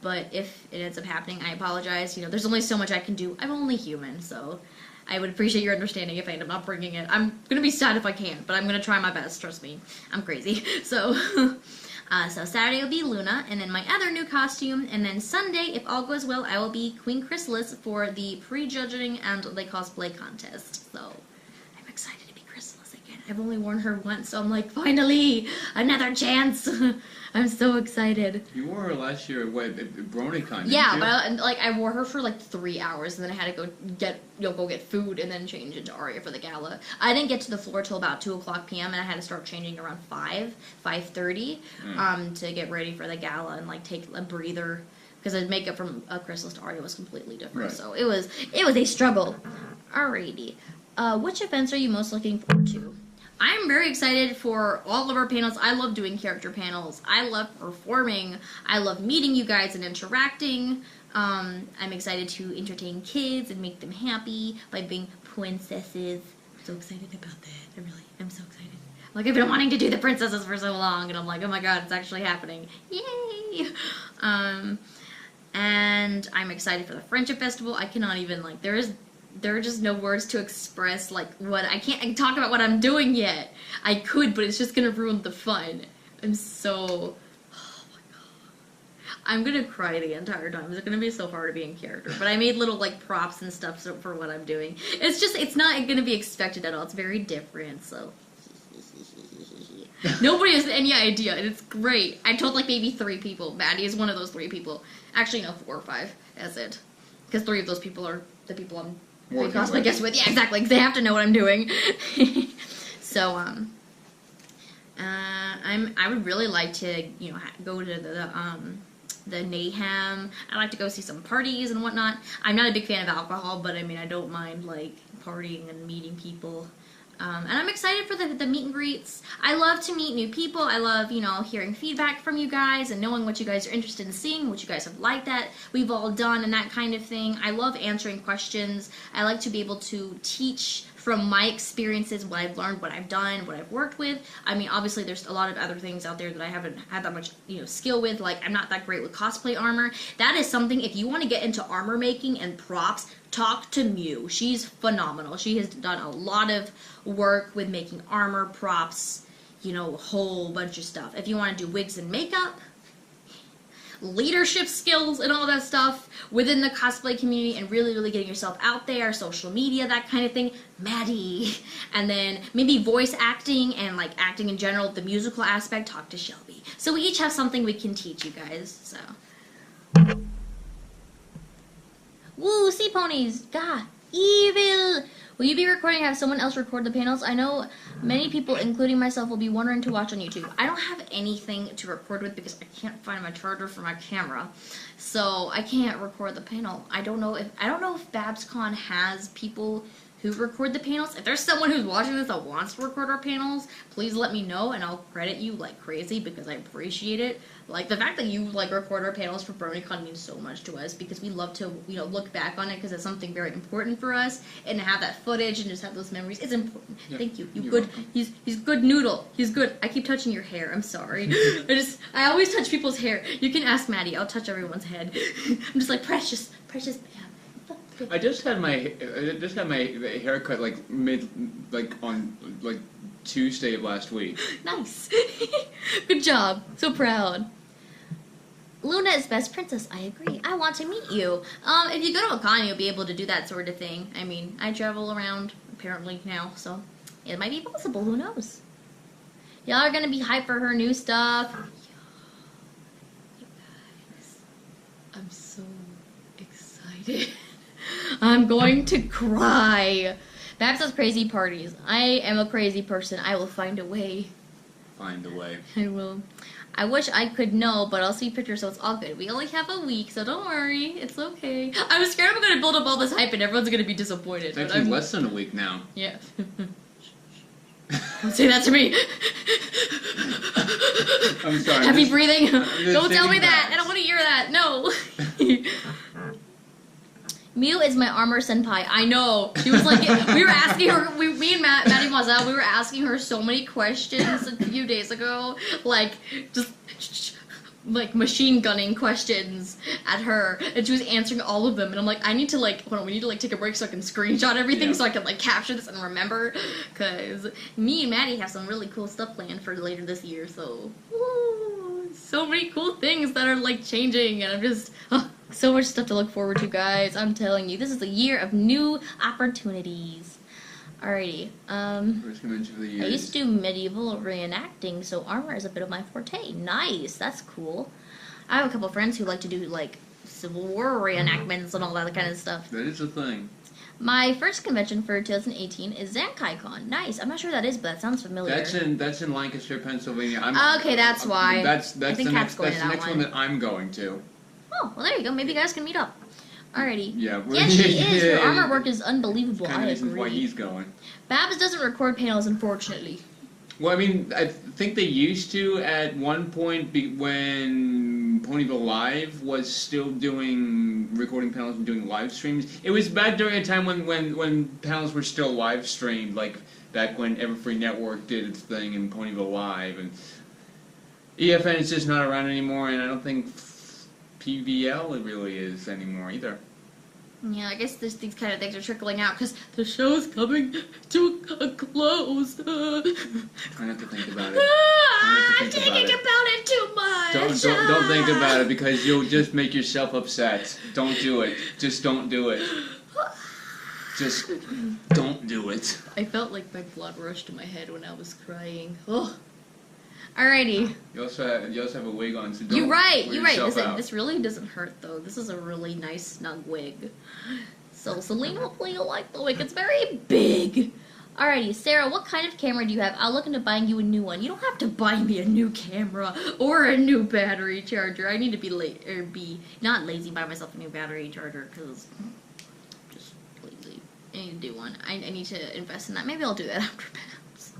But if it ends up happening, I apologize. There's only so much I can do. I'm only human, so I would appreciate your understanding if I end up not bringing it. I'm going to be sad if I can't, but I'm going to try my best, trust me. I'm crazy. So, so Saturday will be Luna, and then my other new costume, and then Sunday, if all goes well, I will be Queen Chrysalis for the pre-judging and the cosplay contest. So, I'm excited to be Chrysalis again. I've only worn her once, so I'm like, finally, another chance. I'm so excited. You wore her last year at BronyCon, yeah, but I wore her for 3 hours, and then I had to go get food and then change into Aria for the gala. I didn't get to the floor till about 2 o'clock p.m. and I had to start changing around 5:30 to get ready for the gala and take a breather, because the makeup from Chrysalis to Aria was completely different. Right. So it was a struggle. Alrighty, which events are you most looking forward to? I'm very excited for all of our panels. I love doing character panels. I love performing. I love meeting you guys and interacting. I'm excited to entertain kids and make them happy by being princesses. I'm so excited about that. I'm so excited. I've been wanting to do the princesses for so long, and I'm like, oh my god, it's actually happening. Yay! And I'm excited for the Friendship Festival. I cannot even, there are just no words to express, what I can't talk about what I'm doing yet. I could, but it's just gonna ruin the fun. I'm so, oh my god. I'm gonna cry the entire time. It's gonna be so hard to be in character. But I made little, props and stuff for what I'm doing. It's not gonna be expected at all. It's very different, so. Nobody has any idea, and it's great. I told, maybe 3 people. Maddie is one of those 3 people. Actually, no, 4 or 5. That's it. Because 3 of those people are the people I'm cosplay guest with. Yeah, exactly. Because they have to know what I'm doing. So, I would really like to, go to the Mayhem. I'd like to go see some parties and whatnot. I'm not a big fan of alcohol, but I don't mind partying and meeting people. And I'm excited for the meet and greets. I love to meet new people. I love, hearing feedback from you guys and knowing what you guys are interested in seeing, what you guys have liked that we've all done and that kind of thing. I love answering questions. I like to be able to teach from my experiences, what I've learned, what I've done, what I've worked with. Obviously there's a lot of other things out there that I haven't had that much, skill with. I'm not that great with cosplay armor. That is something, if you want to get into armor making and props, talk to Mew. She's phenomenal. She has done a lot of work with making armor, props, a whole bunch of stuff. If you want to do wigs and makeup, leadership skills and all that stuff within the cosplay community and really, really getting yourself out there, social media, that kind of thing, Maddie. And then maybe voice acting and like acting in general, the musical aspect, talk to Shelby. So we each have something we can teach you guys, so. Woo, sea ponies! God, evil! Will you be recording and have someone else record the panels? I know many people, including myself, will be wondering to watch on YouTube. I don't have anything to record with because I can't find my charger for my camera, so I can't record the panel. I don't know if BabsCon has people who record the panels. If there's someone who's watching this that wants to record our panels, please let me know and I'll credit you like crazy because I appreciate it. Like the fact that you like record our panels for BronyCon means so much to us because we love to, you know, look back on it because it's something very important for us, and to have that footage and just have those memories is important. Yep. Thank you. You good. Welcome. He's good noodle. He's good. I keep touching your hair. I'm sorry. I always touch people's hair. You can ask Maddie. I'll touch everyone's head. I'm just like precious man. I just had my haircut on Tuesday of last week. Nice. Good job. So proud. Luna is best princess. I agree. I want to meet you. If you go to a con, you'll be able to do that sort of thing. I mean, I travel around apparently now, so it might be possible. Who knows? Y'all are gonna be hyped for her new stuff. You guys, I'm so excited. I'm going to cry. Babs has crazy parties. I am a crazy person. I will find a way. Find a way. I will. I wish I could know, but I'll see pictures, so it's all good. We only have a week, so don't worry. It's okay. I was scared I'm going to build up all this hype and everyone's going to be disappointed. It's actually less than a week now. Yeah. Don't say that to me. I'm sorry. Heavy breathing. Don't tell me that. I don't want to hear that. No. Mew is my armor senpai. I know. She was like, we were asking her, me and Maddie Mazel, we were asking her so many questions a few days ago. Like, just, like, machine gunning questions at her. And she was answering all of them. And I'm like, I need to, like, hold on, we need to, like, take a break so I can screenshot everything so I can, like, capture this and remember. Because me and Maddie have some really cool stuff planned for later this year. So, woo, so many cool things that are, like, changing. And I'm just, so much stuff to look forward to, guys. I'm telling you, this is a year of new opportunities. Alrighty. First convention for the year. I used to do medieval reenacting, so armor is a bit of my forte. Nice, that's cool. I have a couple friends who like to do like Civil War reenactments and all that kind of stuff. That is a thing. My first convention for 2018 is ZankaiCon. Nice. I'm not sure what that is, but that sounds familiar. That's in Lancaster, Pennsylvania. Okay, that's why. That's the next one that I'm going to. Oh, well, there you go. Maybe you guys can meet up. Alrighty. Yeah, she is. Her armor work is unbelievable. Kind of I reasons agree. why he's going. Babs doesn't record panels, unfortunately. Well, I mean, I think they used to at one point when Ponyville Live was still recording panels and doing live streams. It was back during a time when panels were still live streamed, like back when Everfree Network did its thing in Ponyville Live, and EFN is just not around anymore, and I don't think PVL it really is anymore either. Yeah, I guess these kind of things are trickling out because the show's coming to a close. I have to think about it. I'm thinking about it too much. Don't think about it because you'll just make yourself upset. Don't do it. Just don't do it. Just don't do it. I felt like my blood rushed to my head when I was crying. Oh. Alrighty. You also have a wig on, so don't. You're right. This really doesn't hurt though. This is a really nice snug wig. So Celine, hopefully you'll like the wig. It's very big. Alrighty, Sarah, what kind of camera do you have? I'll look into buying you a new one. You don't have to buy me a new camera or a new battery charger. I need to be not lazy, buy myself a new battery charger because I'm just lazy. I need to do one. I need to invest in that. Maybe I'll do that after Babs.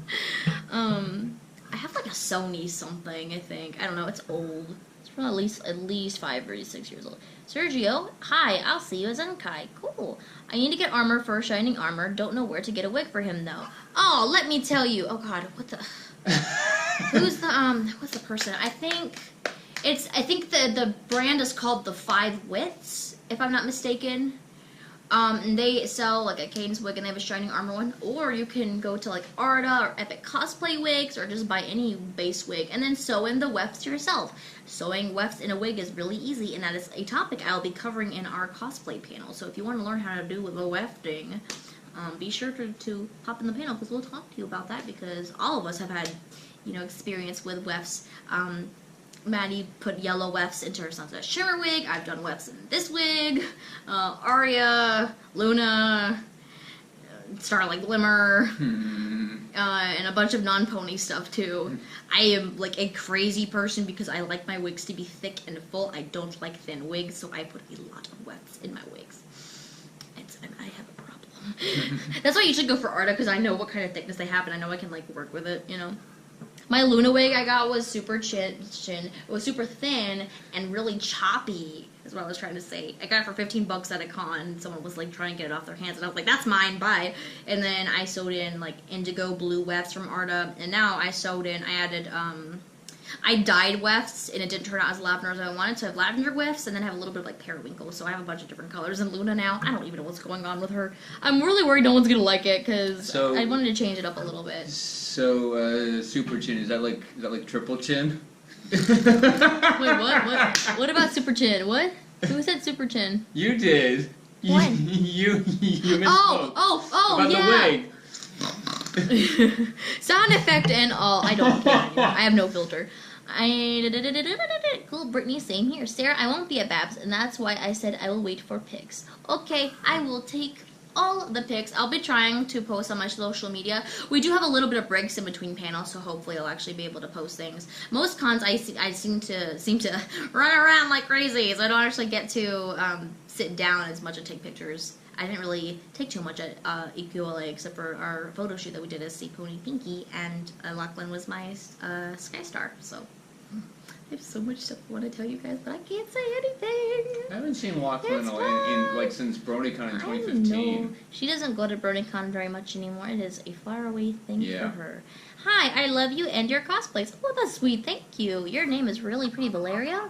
I have like a Sony something, I think. I don't know, it's old. It's from at least 5 or 6 years old. Sergio, hi, I'll see you at Zenkai. Cool. I need to get armor for Shining Armor. Don't know where to get a wig for him though. Oh, let me tell you. Oh god, what the what's the person? I think the brand is called the 5 Wits, if I'm not mistaken. And they sell like a Cadence wig and they have a Shining Armor one. Or you can go to like Arda or Epic Cosplay wigs or just buy any base wig and then sew in the wefts yourself. Sewing wefts in a wig is really easy, and that is a topic I'll be covering in our cosplay panel. So if you want to learn how to do the wefting, be sure to hop in the panel because we'll talk to you about that, because all of us have had, you know, experience with wefts. Maddie put yellow wefts into her Sunset Shimmer wig. I've done wefts in this wig. Aria, Luna, Starlight Glimmer, and a bunch of non-pony stuff too. I am like a crazy person because I like my wigs to be thick and full. I don't like thin wigs, so I put a lot of wefts in my wigs. I have a problem. That's why you should go for Arda, because I know what kind of thickness they have and I know I can like work with it, you know. My Luna wig I got was super it was super thin and really choppy, is what I was trying to say. I got it for $15 at a con. Someone was like trying to get it off their hands, and I was like, that's mine, bye. And then I sewed in like indigo blue wefts from Arda, and now I added, I dyed wefts, and it didn't turn out as lavender as I wanted, so I have lavender wefts, and then I have a little bit of like periwinkle, so I have a bunch of different colors in Luna now. I don't even know what's going on with her. I'm really worried no one's gonna like it, because I wanted to change it up a little bit. So, super chin, is that like triple chin? Wait, what? What about super chin? What? Who said super chin? You did. When? You misspoke. Oh, about yeah. the wig. Sound effect and all. I don't care anymore. I have no filter. Cool, Brittany, same here. Sarah, I won't be at Babs, and that's why I said I will wait for pics. Okay, I will take all the pics. I'll be trying to post on my social media. We do have a little bit of breaks in between panels, so hopefully I'll actually be able to post things. Most cons I seem to run around like crazy, so I don't actually get to sit down as much and take pictures. I didn't really take too much at EQLA except for our photo shoot that we did as Sea Pony Pinky, and Lachlan was my Sky Star, so I have so much stuff I want to tell you guys, but I can't say anything. I haven't seen Lachlan in like since BronyCon in 2015. I know. She doesn't go to BronyCon very much anymore. It is a faraway thing for her. Hi, I love you and your cosplays. Oh, that's sweet. Thank you. Your name is really pretty, Valeria.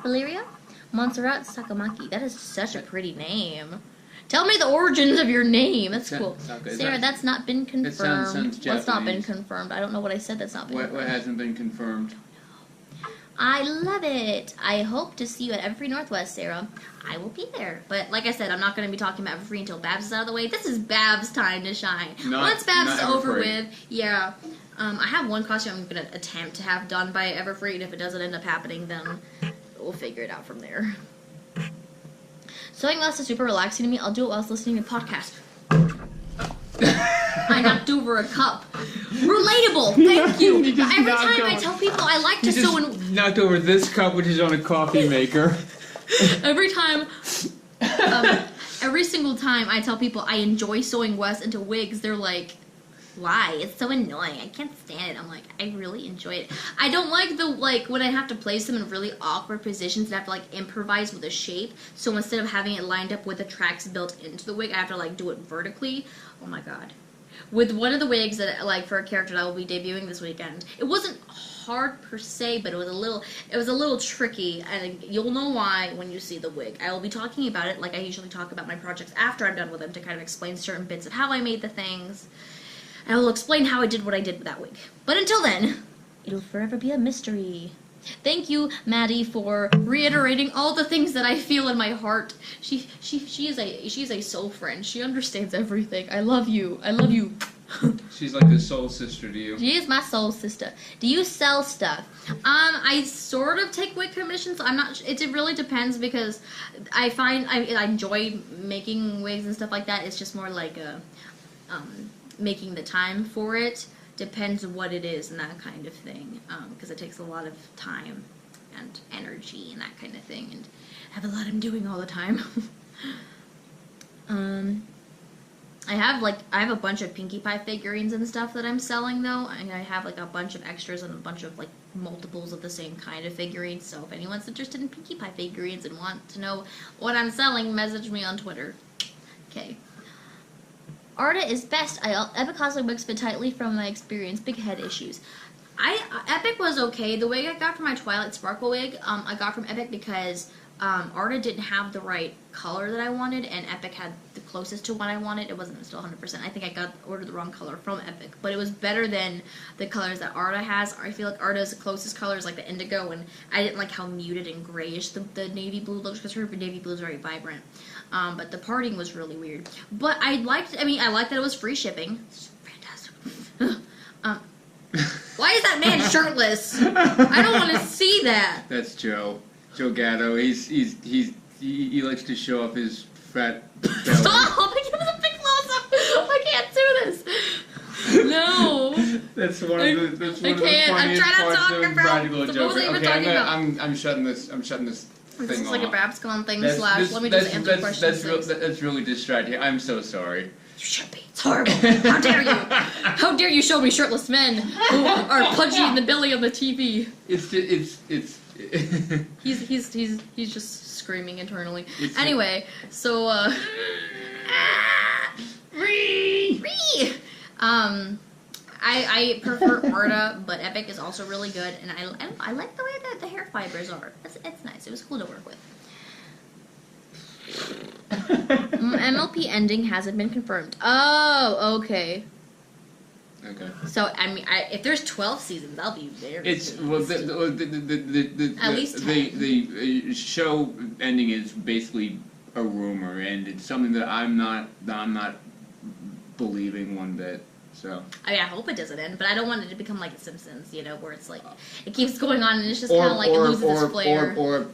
Montserrat Sakamaki. That is such a pretty name. Tell me the origins of your name. That's cool. Sarah, that's not been confirmed. It sounds Japanese. What's not been confirmed? I don't know what I said that's not been confirmed. What hasn't been confirmed? I love it. I hope to see you at Everfree Northwest, Sarah. I will be there. But like I said, I'm not going to be talking about Everfree until Babs is out of the way. This is Babs' time to shine. Once Babs is over with, I have one costume I'm going to attempt to have done by Everfree, and if it doesn't end up happening, then we'll figure it out from there. Sewing less is super relaxing to me. I'll do it whilst listening to podcasts. I knocked over a cup. Relatable, thank you. Every time I tell people I like to sew in... knocked over this cup, which is on a coffee maker. Every single time I tell people I enjoy sewing wefts into wigs, they're like, why? It's so annoying. I can't stand it. I'm like, I really enjoy it. I don't like when I have to place them in really awkward positions and have to like improvise with a shape. So instead of having it lined up with the tracks built into the wig, I have to like do it vertically. Oh my god. With one of the wigs that like for a character that I will be debuting this weekend, it wasn't hard per se, but it was a little tricky, and you'll know why when you see the wig. I will be talking about it like I usually talk about my projects after I'm done with them, to kind of explain certain bits of how I made the things. I will explain how I did what I did with that wig. But until then, it'll forever be a mystery. Thank you, Maddie, for reiterating all the things that I feel in my heart. She's a soul friend. She understands everything. I love you. I love you. She's like a soul sister to you. She is my soul sister. Do you sell stuff? I sort of take wig commissions. I'm not. It really depends, because I find I enjoy making wigs and stuff like that. It's just more like making the time for it. Depends on what it is and that kind of thing, because it takes a lot of time and energy and that kind of thing, and I have a lot I'm doing all the time. I have a bunch of Pinkie Pie figurines and stuff that I'm selling though, and I have like a bunch of extras and a bunch of like multiples of the same kind of figurines, so if anyone's interested in Pinkie Pie figurines and want to know what I'm selling, message me on Twitter. Okay. Arda is best. Epic Cosplay wigs fit tightly from my experience. Big head issues. Epic was okay. The wig I got from my Twilight Sparkle wig, I got from Epic because Arta didn't have the right color that I wanted, and Epic had the closest to what I wanted. It wasn't still 100%. I think I ordered the wrong color from Epic, but it was better than the colors that Arta has. I feel like Arta's closest color is like the indigo, and I didn't like how muted and grayish the navy blue looks, because her navy blue is very vibrant. But the parting was really weird. But I liked that it was free shipping. It's fantastic. Why is that man shirtless? I don't want to see that. That's Joe. Joe Gatto. He likes to show off his fat belly. Stop! Give us a big close-up. I can't do this. No. That's one of the funniest parts of Practical Joker. Okay, I'm shutting this thing This is off. like a BabsCon thing slash. Let me just answer questions. That's really distracting. I'm so sorry. You should be. It's horrible. How dare you? How dare you show me shirtless men who are punching the belly on the TV? He's just screaming internally. Anyway, so I prefer Arta, but Epic is also really good, and I like the way that the hair fibers are. It's nice. It was cool to work with. MLP ending hasn't been confirmed. Oh, okay. Okay. So I mean, if there's 12 seasons, I'll be very. It's well, at least 10. The show ending is basically a rumor, and it's something that I'm not believing one bit. So. I mean, I hope it doesn't end, but I don't want it to become like The Simpsons, you know, where it's like it keeps going on and it's just kind of like it loses its flair. Or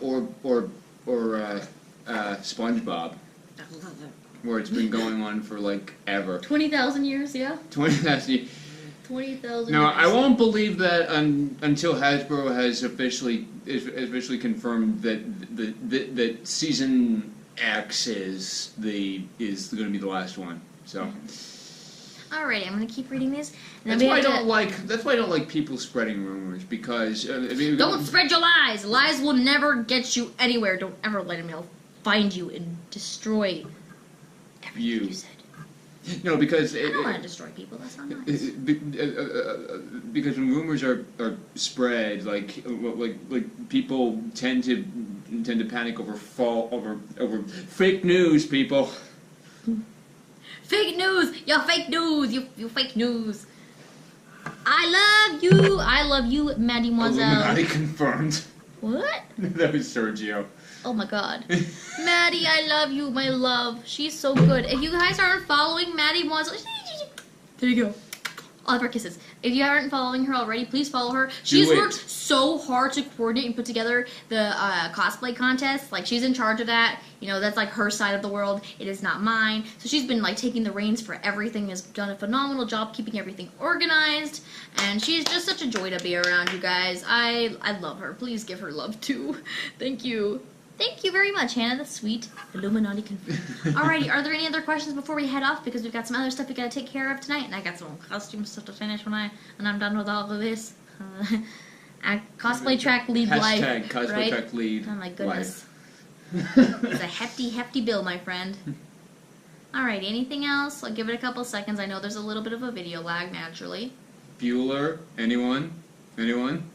SpongeBob, where it's been going on for like ever. 20,000 years, yeah. 20,000. 20,000. No, I won't believe that until Hasbro has officially confirmed that season X is going to be the last one. So. Alrighty, I'm gonna keep reading these. That's why I don't like people spreading rumors, because don't spread your lies. Lies will never get you anywhere. Don't ever let him find you and destroy everything you said. No, because I don't want to destroy people. That's not nice. Because when rumors are spread, like people tend to panic over fake news. People. Fake news! You're fake news! You fake news! I love you! I love you, Mademoiselle. Illuminati confirmed. What? That was Sergio. Oh my god. Maddie, I love you, my love. She's so good. If you guys aren't following Mademoiselle... There you go. All of our kisses. If you aren't following her already, please follow her. She's worked so hard to coordinate and put together the cosplay contest. Like, she's in charge of that. You know, that's like her side of the world. It is not mine. So she's been like taking the reins for everything. Has done a phenomenal job keeping everything organized. And she's just such a joy to be around, you guys. I love her. Please give her love too. Thank you. Thank you very much, Hannah, the sweet Illuminati confirmed. Alrighty, are there any other questions before we head off? Because we've got some other stuff we gotta take care of tonight, and I got some costume stuff to finish when I'm done with all of this. Cosplay track lead life. Hashtag cosplay right? track lead. Oh my goodness. It's a hefty bill, my friend. Alright, anything else? I'll give it a couple seconds. I know there's a little bit of a video lag, naturally. Bueller? Anyone? Anyone?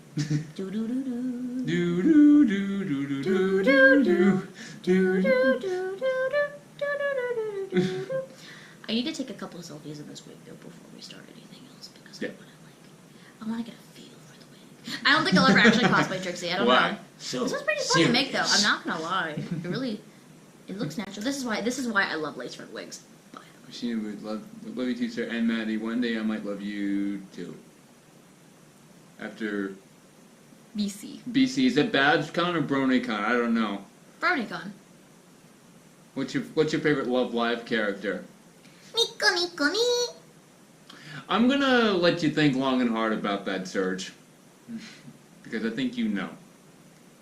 Do do do do. Do do do do do do do do do. I need to take a couple of selfies in this wig though before we start anything else, because I want to get a feel for the wig. I don't think I'll ever actually cosplay Trixie. I don't know. So this was pretty fun to make though. I'm not gonna lie. It looks natural. This is why I love lace front wigs. Christina would love you too, sir, and Maddie. One day I might love you too. After. BC. Is it BabsCon or BronyCon? I don't know. BronyCon. What's your favorite Love Live character? Nico. I'm gonna let you think long and hard about that, Serge. Because I think you know.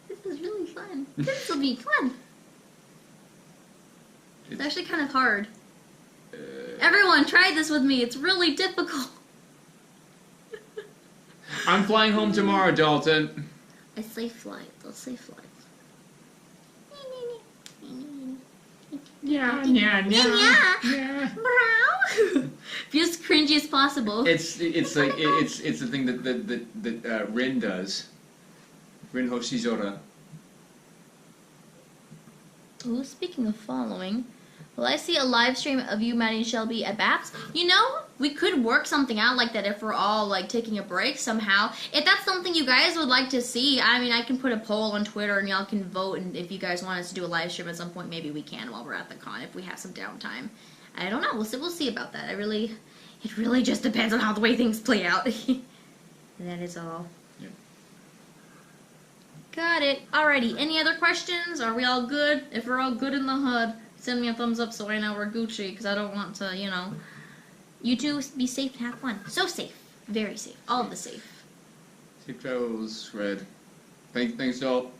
This is really fun. This will be fun. It's actually kind of hard. Everyone, try this with me. It's really difficult. I'm flying home tomorrow, Dalton. I say flight. Let's say flight. Yeah. Be as cringy as possible. It's the thing that Rin does. Rin Hoshizora. Ooh, speaking of following, will I see a live stream of you, Maddie and Shelby, at Babs? You know, we could work something out like that if we're all, like, taking a break somehow. If that's something you guys would like to see, I mean, I can put a poll on Twitter and y'all can vote, and if you guys want us to do a live stream at some point, maybe we can while we're at the con if we have some downtime. I don't know. We'll see about that. It really just depends on how the way things play out. That is all. Yep. Got it. Alrighty. Any other questions? Are we all good? If we're all good in the HUD, send me a thumbs up so I know we're Gucci, because I don't want to, you know. You two be safe and have fun. So safe. Very safe. All of the safe. Safe travels, Red. Thanks, all.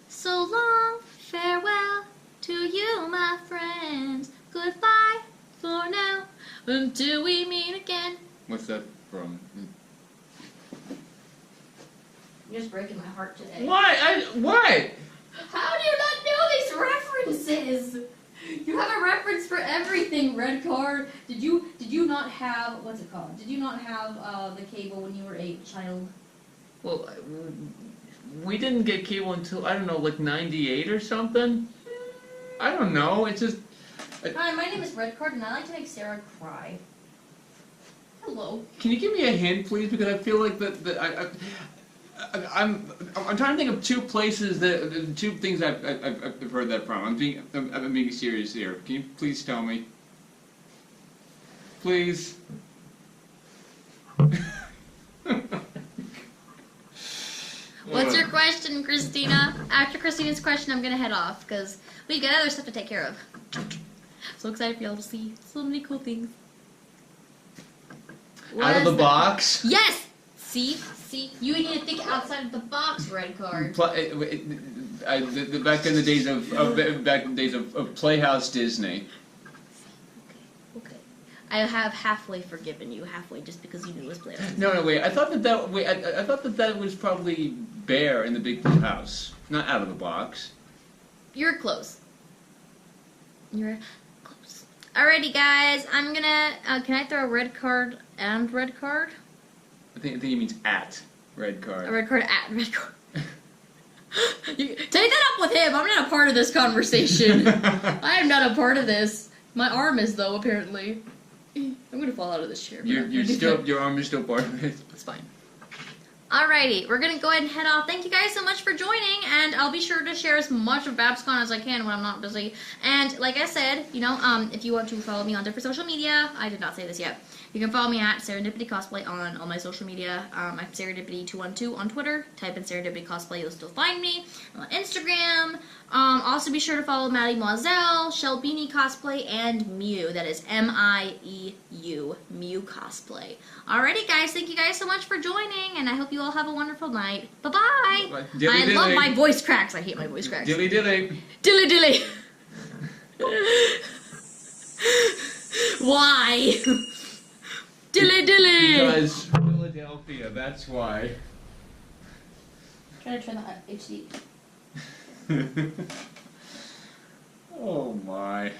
So long. Farewell to you, my friends. Goodbye for now. Until we meet again. What's that from? You're just breaking my heart today. Why? What? How do you not know these references? You have a reference for everything, Red Card. Did you not have, what's it called? Did you not have the cable when you were a child? Well, we didn't get cable until, I don't know, like 98 or something? I don't know, it's just... Hi, my name is Red Card and I like to make Sarah cry. Hello. Can you give me a hint, please? Because I feel like I'm trying to think of two places two things I've heard that from. I'm being serious here. Can you please tell me? Please. What's your question, Christina? After Christina's question, I'm gonna head off because we got other stuff to take care of. So excited for y'all to see so many cool things. Out of the box? Yes! See? You need to think outside of the box, Red Card. Back in the days of Playhouse Disney. Okay. I have halfway forgiven you, halfway just because you knew it was Playhouse. No, wait. I thought that was probably Bear in the Big Blue House, not Out of the Box. You're close. You're close. Alrighty, guys. I'm gonna. Can I throw a red card and red card? I think he means at Red Card. A red card at red card. You, take that up with him. I'm not a part of this conversation. I am not a part of this. My arm is though, apparently. I'm gonna fall out of this chair. Your arm is still part of it. It's fine. Alrighty, we're gonna go ahead and head off. Thank you guys so much for joining, and I'll be sure to share as much of BabsCon as I can when I'm not busy. And like I said, you know, if you want to follow me on different social media, I did not say this yet. You can follow me at Sarahndipity Cosplay on all my social media. I'm Sarahndipity212 on Twitter. Type in Sarahndipity Cosplay, you'll still find me. On Instagram. Also be sure to follow Mademoiselle, Shelbini Cosplay, and Mew. That is M-I-E-U. Mew Cosplay. Alrighty, guys. Thank you guys so much for joining, and I hope you all have a wonderful night. Bye-bye. I love my voice cracks. I hate my voice cracks. Dilly dilly. Dilly dilly. Why? Dilly dilly! Because Philadelphia, that's why. Try to turn the HD. Oh my.